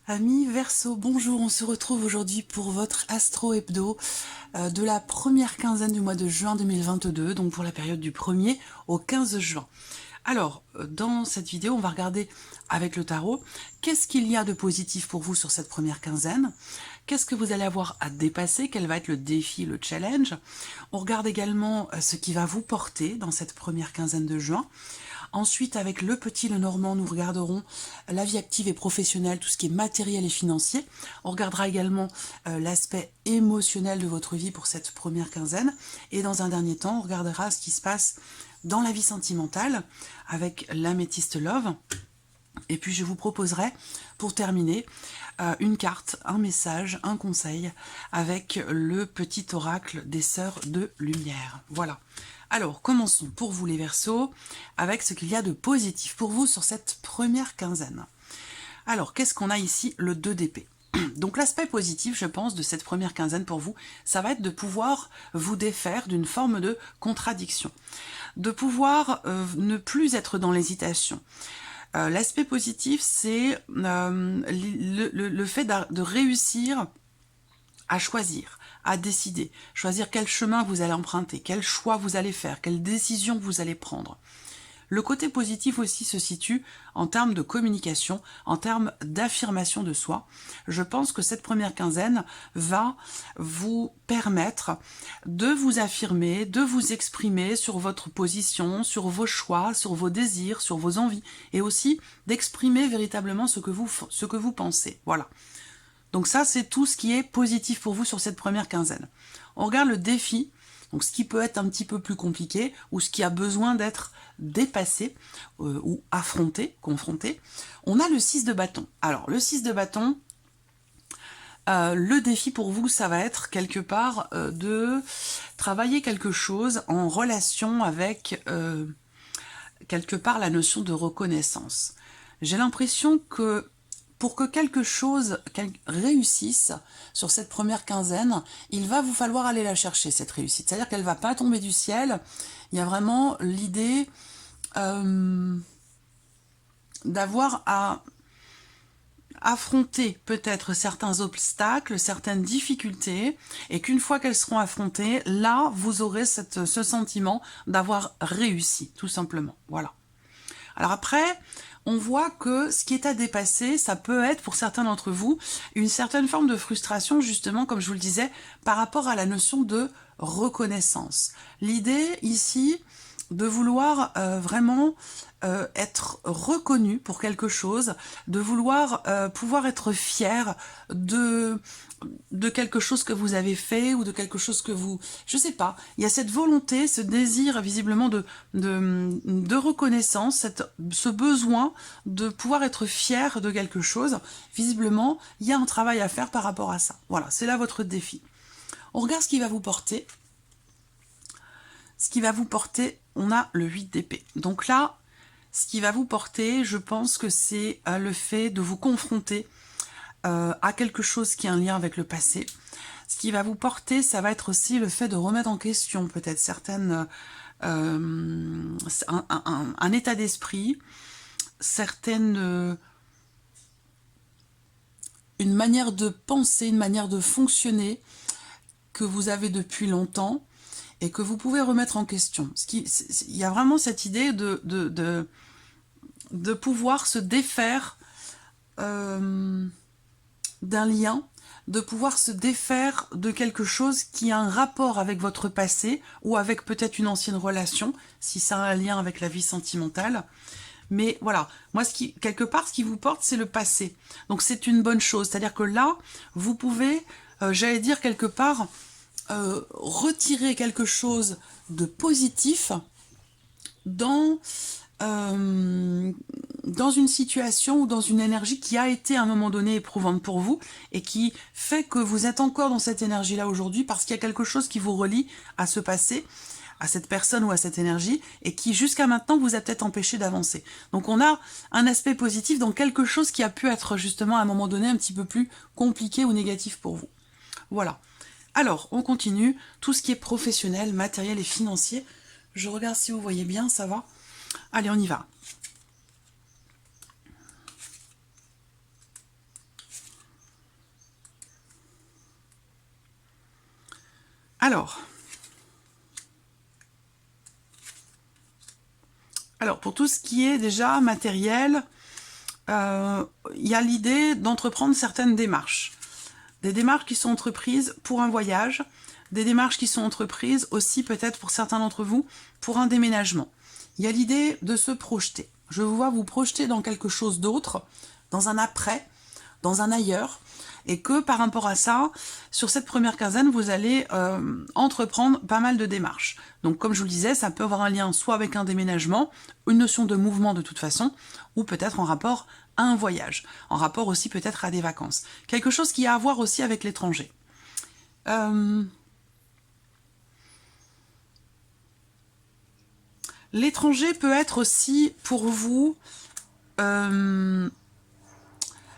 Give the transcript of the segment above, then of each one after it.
Amis Verseau, bonjour, on se retrouve aujourd'hui pour votre Astro Hebdo de la première quinzaine du mois de juin 2022, donc pour la période du 1er au 15 juin. Alors, dans cette vidéo, on va regarder avec le tarot, qu'est-ce qu'il y a de positif pour vous sur cette première quinzaine? Qu'est-ce que vous allez avoir à dépasser? Quel va être le défi, le challenge? On regarde également ce qui va vous porter dans cette première quinzaine de juin. Ensuite, avec le petit Lenormand, nous regarderons la vie active et professionnelle, tout ce qui est matériel et financier. On regardera également l'aspect émotionnel de votre vie pour cette première quinzaine. Et dans un dernier temps, on regardera ce qui se passe dans la vie sentimentale avec l'améthyste Love. Et puis je vous proposerai, pour terminer, une carte, un message, un conseil avec le petit oracle des Sœurs de Lumière. Voilà. Alors, commençons pour vous les Verseaux, avec ce qu'il y a de positif pour vous sur cette première quinzaine. Alors, qu'est-ce qu'on a ici? Le 2 d'épée. Donc l'aspect positif, je pense, de cette première quinzaine pour vous, ça va être de pouvoir vous défaire d'une forme de contradiction, de pouvoir ne plus être dans l'hésitation. L'aspect positif, c'est le fait de réussir à choisir, à décider, choisir quel chemin vous allez emprunter, quel choix vous allez faire, quelle décision vous allez prendre. Le côté positif aussi se situe en termes de communication, en termes d'affirmation de soi. Je pense que cette première quinzaine va vous permettre de vous affirmer, de vous exprimer sur votre position, sur vos choix, sur vos désirs, sur vos envies, et aussi d'exprimer véritablement ce que vous pensez. Voilà. Donc ça, c'est tout ce qui est positif pour vous sur cette première quinzaine. On regarde le défi, donc ce qui peut être un petit peu plus compliqué, ou ce qui a besoin d'être dépassé, ou affronté, confronté. On a le 6 de bâton. Alors, le 6 de bâton, le défi pour vous, ça va être quelque part de travailler quelque chose en relation avec quelque part la notion de reconnaissance. J'ai l'impression que pour que quelque chose réussisse sur cette première quinzaine, il va vous falloir aller la chercher, cette réussite. C'est-à-dire qu'elle ne va pas tomber du ciel. Il y a vraiment l'idée d'avoir à affronter peut-être certains obstacles, certaines difficultés, et qu'une fois qu'elles seront affrontées, là, vous aurez ce sentiment d'avoir réussi, tout simplement. Voilà. Alors après, on voit que ce qui est à dépasser, ça peut être pour certains d'entre vous une certaine forme de frustration, justement, comme je vous le disais, par rapport à la notion de reconnaissance. L'idée ici de vouloir vraiment être reconnu pour quelque chose, de vouloir pouvoir être fier de quelque chose que vous avez fait ou de quelque chose que vous... Je sais pas, il y a cette volonté, ce désir visiblement de reconnaissance, ce besoin de pouvoir être fier de quelque chose. Visiblement, il y a un travail à faire par rapport à ça. Voilà, c'est là votre défi. On regarde ce qui va vous porter. Ce qui va vous porter, on a le 8 d'épée. Donc là, ce qui va vous porter, je pense que c'est le fait de vous confronter à quelque chose qui a un lien avec le passé. Ce qui va vous porter, ça va être aussi le fait de remettre en question peut-être certaines... un état d'esprit, certaines... une manière de penser, une manière de fonctionner que vous avez depuis longtemps et que vous pouvez remettre en question. Il y a vraiment cette idée de pouvoir se défaire d'un lien, de pouvoir se défaire de quelque chose qui a un rapport avec votre passé ou avec peut-être une ancienne relation, si ça a un lien avec la vie sentimentale. Mais voilà, moi, quelque part, ce qui vous porte, c'est le passé. Donc c'est une bonne chose. C'est-à-dire que là, vous pouvez, j'allais dire quelque part, retirer quelque chose de positif dans une situation ou dans une énergie qui a été à un moment donné éprouvante pour vous et qui fait que vous êtes encore dans cette énergie-là aujourd'hui parce qu'il y a quelque chose qui vous relie à ce passé, à cette personne ou à cette énergie et qui jusqu'à maintenant vous a peut-être empêché d'avancer. Donc on a un aspect positif dans quelque chose qui a pu être justement à un moment donné un petit peu plus compliqué ou négatif pour vous. Voilà. Alors, on continue. Tout ce qui est professionnel, matériel et financier. Je regarde si vous voyez bien, ça va? Allez, on y va. Alors, pour tout ce qui est déjà matériel, il y a l'idée d'entreprendre certaines démarches. Des démarches qui sont entreprises pour un voyage, des démarches qui sont entreprises aussi peut-être pour certains d'entre vous pour un déménagement. Il y a l'idée de se projeter. Je vous vois vous projeter dans quelque chose d'autre, dans un après, dans un ailleurs, et que par rapport à ça, sur cette première quinzaine, vous allez entreprendre pas mal de démarches. Donc comme je vous le disais, ça peut avoir un lien soit avec un déménagement, une notion de mouvement de toute façon, ou peut-être en rapport à un voyage, en rapport aussi peut-être à des vacances. Quelque chose qui a à voir aussi avec l'étranger. L'étranger peut être aussi pour vous...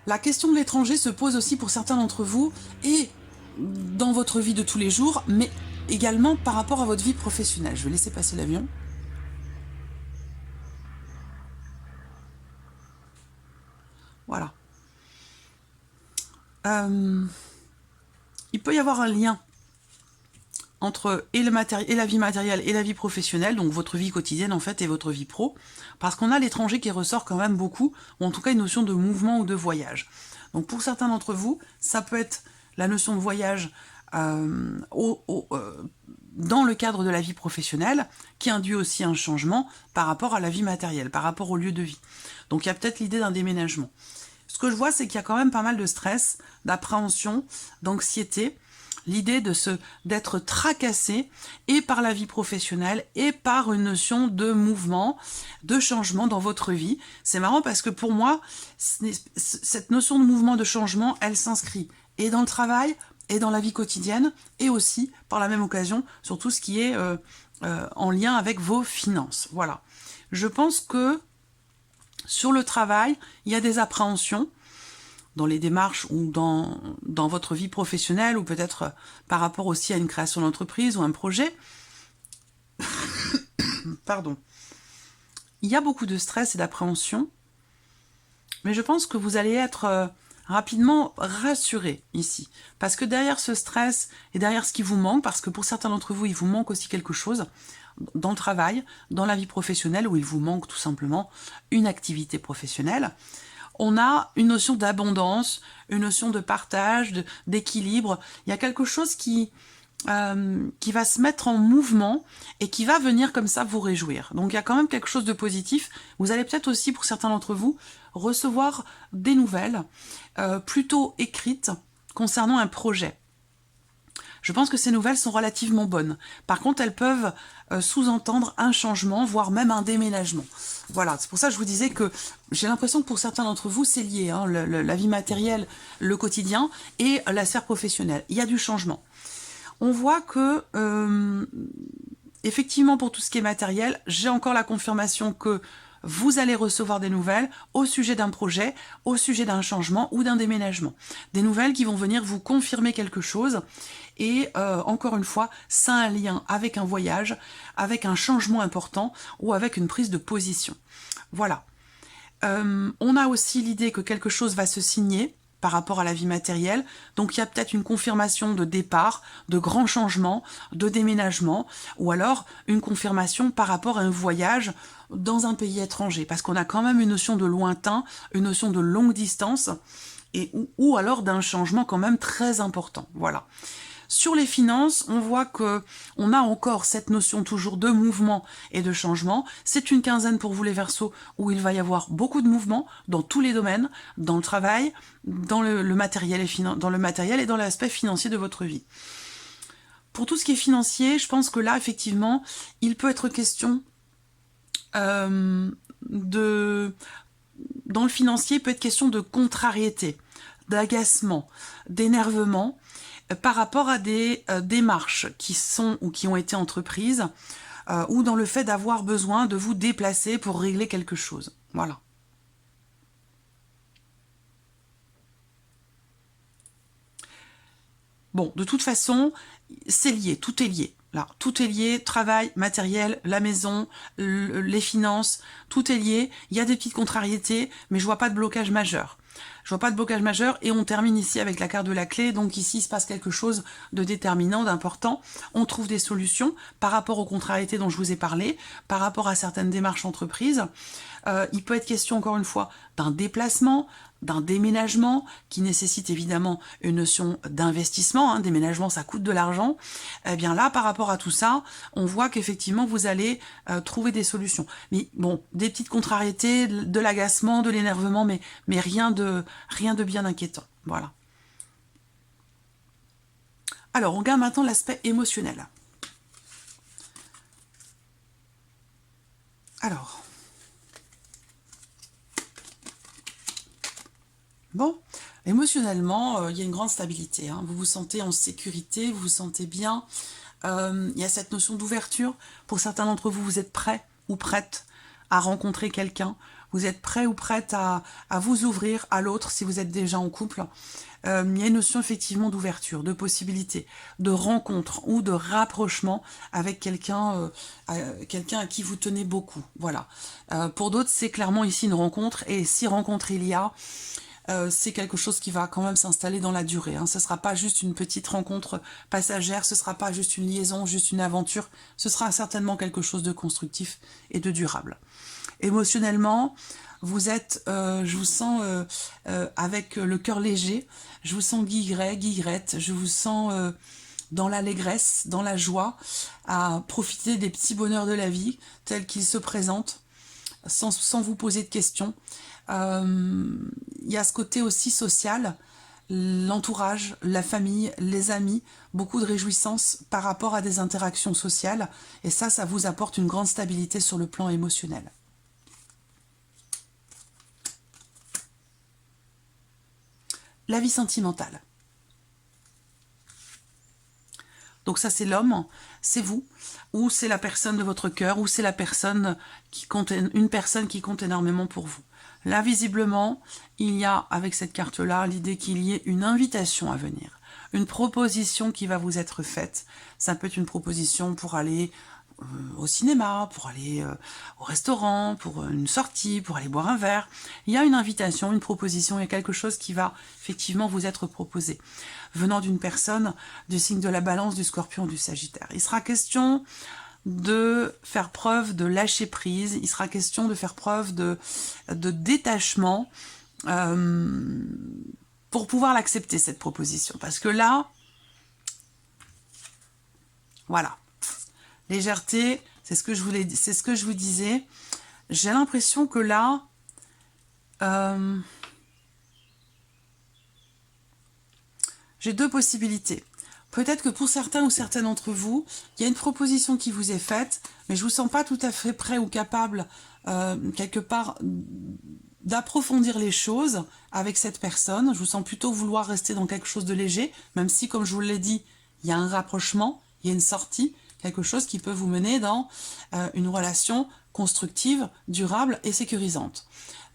La question de l'étranger se pose aussi pour certains d'entre vous et dans votre vie de tous les jours, mais également par rapport à votre vie professionnelle. Je vais laisser passer l'avion. Voilà. Il peut y avoir un lien entre et la vie matérielle et la vie professionnelle, donc votre vie quotidienne en fait et votre vie pro, parce qu'on a l'étranger qui ressort quand même beaucoup, ou en tout cas une notion de mouvement ou de voyage. Donc pour certains d'entre vous, ça peut être la notion de voyage dans le cadre de la vie professionnelle, qui induit aussi un changement par rapport à la vie matérielle, par rapport au lieu de vie. Donc il y a peut-être l'idée d'un déménagement. Ce que je vois, c'est qu'il y a quand même pas mal de stress, d'appréhension, d'anxiété, l'idée d'être tracassé et par la vie professionnelle et par une notion de mouvement, de changement dans votre vie. C'est marrant parce que pour moi, cette notion de mouvement, de changement, elle s'inscrit et dans le travail et dans la vie quotidienne et aussi, par la même occasion, sur tout ce qui est en lien avec vos finances. Voilà. Je pense que sur le travail, il y a des appréhensions dans les démarches ou dans votre vie professionnelle ou peut-être par rapport aussi à une création d'entreprise ou un projet. Pardon. Il y a beaucoup de stress et d'appréhension, mais je pense que vous allez être rapidement rassuré ici. Parce que derrière ce stress et derrière ce qui vous manque, parce que pour certains d'entre vous, il vous manque aussi quelque chose dans le travail, dans la vie professionnelle, où il vous manque tout simplement une activité professionnelle, on a une notion d'abondance, une notion de partage, d'équilibre. Il y a quelque chose qui va se mettre en mouvement et qui va venir comme ça vous réjouir. Donc il y a quand même quelque chose de positif. Vous allez peut-être aussi, pour certains d'entre vous, recevoir des nouvelles plutôt écrites concernant un projet. Je pense que ces nouvelles sont relativement bonnes. Par contre, elles peuvent sous-entendre un changement, voire même un déménagement. Voilà, c'est pour ça que je vous disais que j'ai l'impression que pour certains d'entre vous, c'est lié, hein, la vie matérielle, le quotidien et la sphère professionnelle. Il y a du changement. On voit que, effectivement, pour tout ce qui est matériel, j'ai encore la confirmation que vous allez recevoir des nouvelles au sujet d'un projet, au sujet d'un changement ou d'un déménagement. Des nouvelles qui vont venir vous confirmer quelque chose. Et encore une fois, ça a un lien avec un voyage, avec un changement important ou avec une prise de position. Voilà. On a aussi l'idée que quelque chose va se signer par rapport à la vie matérielle. Donc il y a peut-être une confirmation de départ, de grands changements, de déménagement, ou alors une confirmation par rapport à un voyage dans un pays étranger. Parce qu'on a quand même une notion de lointain, une notion de longue distance, ou alors d'un changement quand même très important. Voilà. Sur les finances, on voit que on a encore cette notion toujours de mouvement et de changement. C'est une quinzaine pour vous les Verseaux où il va y avoir beaucoup de mouvements dans tous les domaines, dans le travail, dans le matériel et dans l'aspect financier de votre vie. Pour tout ce qui est financier, je pense que là, effectivement, il peut être question dans le financier, il peut être question de contrariété, d'agacement, d'énervement, par rapport à des démarches qui sont ou qui ont été entreprises ou dans le fait d'avoir besoin de vous déplacer pour régler quelque chose. Voilà. Bon, de toute façon, c'est lié, tout est lié. Là, tout est lié, travail, matériel, la maison, les finances, tout est lié. Il y a des petites contrariétés, mais je vois pas de blocage majeur. Je vois pas de blocage majeur et on termine ici avec la carte de la clé. Donc ici, il se passe quelque chose de déterminant, d'important. On trouve des solutions par rapport aux contrariétés dont je vous ai parlé, par rapport à certaines démarches entreprises. Il peut être question, encore une fois, d'un déplacement, d'un déménagement qui nécessite évidemment une notion d'investissement. Hein. Déménagement, ça coûte de l'argent. Eh bien là, par rapport à tout ça, on voit qu'effectivement, vous allez trouver des solutions. Mais bon, des petites contrariétés, de l'agacement, de l'énervement, mais rien de bien inquiétant. Voilà. Alors, on regarde maintenant l'aspect émotionnel. Alors... Bon, émotionnellement, il y a une grande stabilité. Hein. Vous vous sentez en sécurité, vous vous sentez bien. Il y a cette notion d'ouverture. Pour certains d'entre vous, vous êtes prêts ou prêtes à rencontrer quelqu'un. Vous êtes prêts ou prêtes à vous ouvrir à l'autre si vous êtes déjà en couple. Il y a une notion effectivement d'ouverture, de possibilité, de rencontre ou de rapprochement avec quelqu'un à qui vous tenez beaucoup. Voilà. Pour d'autres, c'est clairement ici une rencontre. Et si rencontre il y a... c'est quelque chose qui va quand même s'installer dans la durée. Hein. Ce ne sera pas juste une petite rencontre passagère, ce ne sera pas juste une liaison, juste une aventure. Ce sera certainement quelque chose de constructif et de durable. Émotionnellement, vous êtes, je vous sens avec le cœur léger, je vous sens guillerette, je vous sens dans l'allégresse, dans la joie, à profiter des petits bonheurs de la vie tels qu'ils se présentent, sans vous poser de questions. Il y a ce côté aussi social, l'entourage, la famille, les amis, beaucoup de réjouissance par rapport à des interactions sociales. Et ça vous apporte une grande stabilité sur le plan émotionnel. La vie sentimentale. Donc ça, c'est l'homme, c'est vous, ou c'est la personne de votre cœur, ou c'est la personne une personne qui compte énormément pour vous. Là, visiblement, il y a, avec cette carte-là, l'idée qu'il y ait une invitation à venir, une proposition qui va vous être faite. Ça peut être une proposition pour aller au cinéma, pour aller au restaurant, pour une sortie, pour aller boire un verre. Il y a une invitation, une proposition, il y a quelque chose qui va effectivement vous être proposé, venant d'une personne du signe de la Balance, du Scorpion, du Sagittaire. Il sera question de faire preuve de lâcher prise, il sera question de faire preuve de détachement pour pouvoir l'accepter, cette proposition. Parce que là, voilà, légèreté, c'est ce que je vous disais. J'ai l'impression que là, j'ai deux possibilités. Peut-être que pour certains ou certaines d'entre vous, il y a une proposition qui vous est faite, mais je ne vous sens pas tout à fait prêt ou capable, quelque part, d'approfondir les choses avec cette personne. Je vous sens plutôt vouloir rester dans quelque chose de léger, même si, comme je vous l'ai dit, il y a un rapprochement, il y a une sortie, quelque chose qui peut vous mener dans une relation constructive, durable et sécurisante.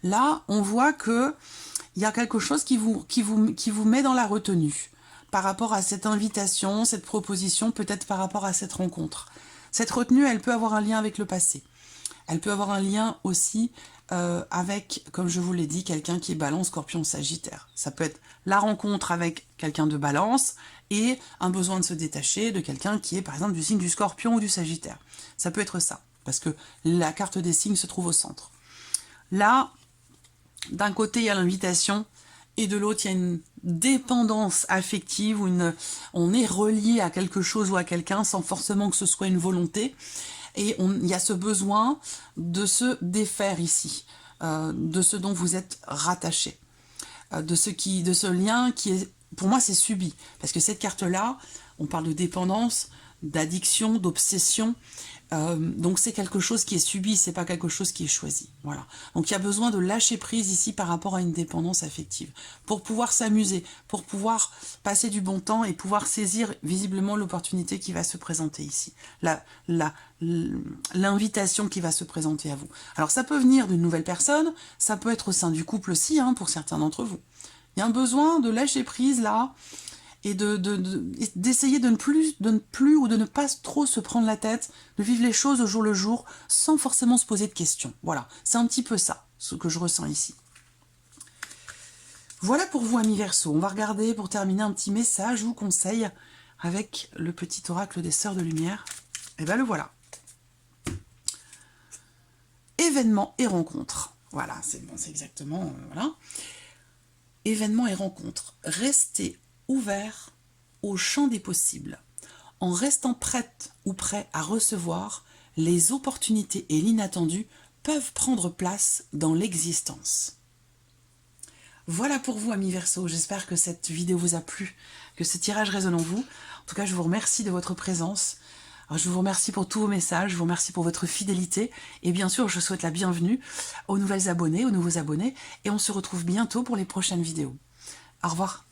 Là, on voit qu'il y a quelque chose qui vous met dans la retenue par rapport à cette invitation, cette proposition, peut-être par rapport à cette rencontre. Cette retenue, elle peut avoir un lien avec le passé. Elle peut avoir un lien aussi avec, comme je vous l'ai dit, quelqu'un qui est Balance, Scorpion, Sagittaire. Ça peut être la rencontre avec quelqu'un de Balance et un besoin de se détacher de quelqu'un qui est, par exemple, du signe du Scorpion ou du Sagittaire. Ça peut être ça, parce que la carte des signes se trouve au centre. Là, d'un côté, il y a l'invitation, et de l'autre, il y a une dépendance affective, où on est relié à quelque chose ou à quelqu'un sans forcément que ce soit une volonté. Et il y a ce besoin de se défaire ici, de ce dont vous êtes rattaché, de ce lien qui est, pour moi, c'est subi. Parce que cette carte-là, on parle de dépendance, d'addiction, d'obsession. Donc c'est quelque chose qui est subi, c'est pas quelque chose qui est choisi. Voilà. Donc il y a besoin de lâcher prise ici par rapport à une dépendance affective, pour pouvoir s'amuser, pour pouvoir passer du bon temps et pouvoir saisir visiblement l'opportunité qui va se présenter ici, l'invitation qui va se présenter à vous. Alors ça peut venir d'une nouvelle personne, ça peut être au sein du couple aussi, hein, pour certains d'entre vous. Il y a un besoin de lâcher prise là, et d'essayer de ne plus ou de ne pas trop se prendre la tête, de vivre les choses au jour le jour, sans forcément se poser de questions. Voilà, c'est un petit peu ça, ce que je ressens ici. Voilà pour vous, amis Verseau. On va regarder, pour terminer, un petit message ou conseil avec le petit oracle des Sœurs de Lumière. Et bien le voilà. Événements et rencontres. Voilà, c'est bon, c'est exactement... voilà. Événements et rencontres. Restez ouverts au champ des possibles, en restant prête ou prêt à recevoir, les opportunités et l'inattendu peuvent prendre place dans l'existence. Voilà pour vous, amis Verseau. J'espère que cette vidéo vous a plu, que ce tirage résonne en vous. En tout cas, je vous remercie de votre présence. Alors, je vous remercie pour tous vos messages, je vous remercie pour votre fidélité. Et bien sûr, je souhaite la bienvenue aux nouvelles abonnées, aux nouveaux abonnés. Et on se retrouve bientôt pour les prochaines vidéos. Au revoir.